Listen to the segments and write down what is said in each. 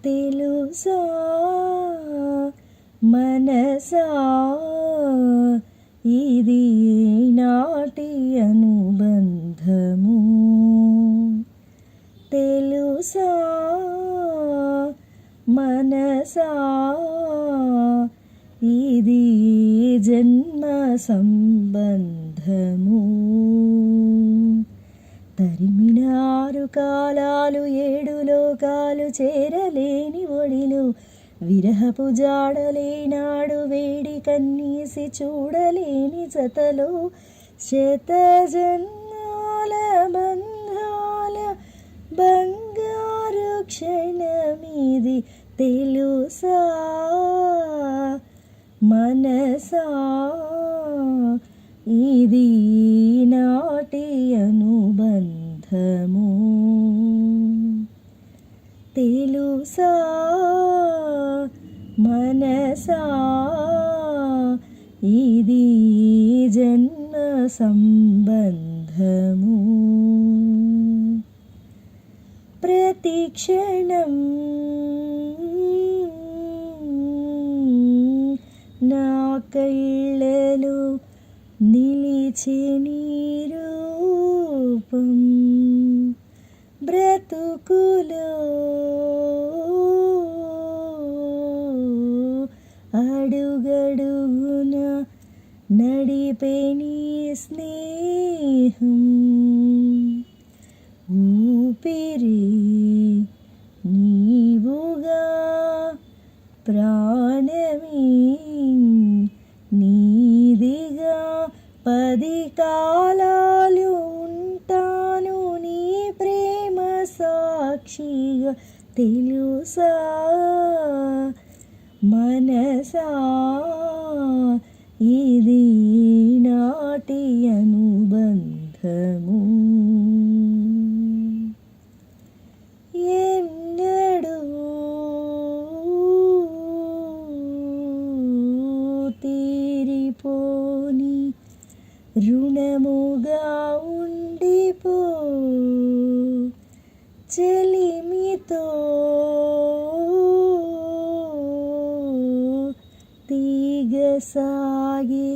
తెలుసా మనసా ఇది నాటి అనుబంధము. తెలుసా మనసా ఇది జన్మ సంబంధము. తరిమిన 6 కాలాలు 7 లోకాలు చేరలేని ఒడిలో విరహపు జాడలేనాడు వేడి కన్నీసి చూడలేని జతలో శత జన్మాల బంధాల బంగారు క్షణమిది. తెలుసా మనసా ఇది నాటి అనుబంధము. తెలుసా మనసా ఇది జన్మ సంబంధము. ప్రతి క్షణం నా కళ్ళలో నిలిచే నీ రూపం, బ్రతుకులో అడుగడుగున నడిపే నీ స్నేహం. ఊపిరి నీవుగా ప్రాణమీ నీదిగా 10 కాలాలు ఉంటాను నీ ప్రేమ సాక్షిగా. తెలుసా మనసా ఇది నాటి అనుబంధము. ఎన్నడూ తీరిపోని రుణముగా ఉండిపో చెలిమితో తీగ సాగే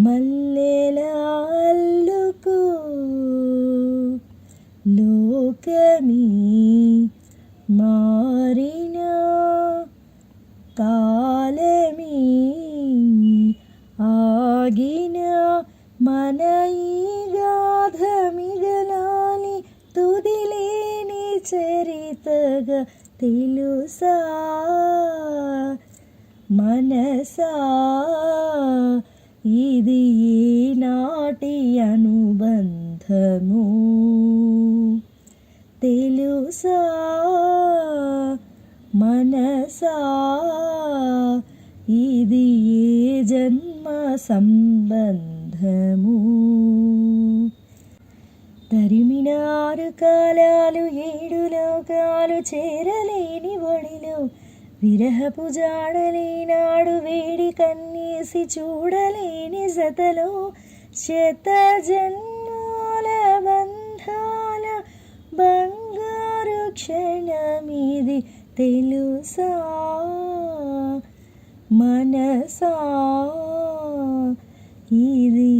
మల్లెలా అల్లుకో. లోకమీ మారినా కాలమీ ఆగినా మన ఈ గాథ మిగలాలి తుదిలేని చరితగా. తెలుసా మనసా ఇది నాటి అనుబంధము. తెలుసా మనసా ఇది జన్మ సంబంధము. తరిమిన 6 కాలాలు 7 లోకాలు చేరలేని ఒడిలో విరహపు జాడలేనాడు వేడి కన్నీసి చూడలేని జతలో శత జన్మాల బంధాల బంగారు క్షణమిది. తెలుసా మనసా ఇది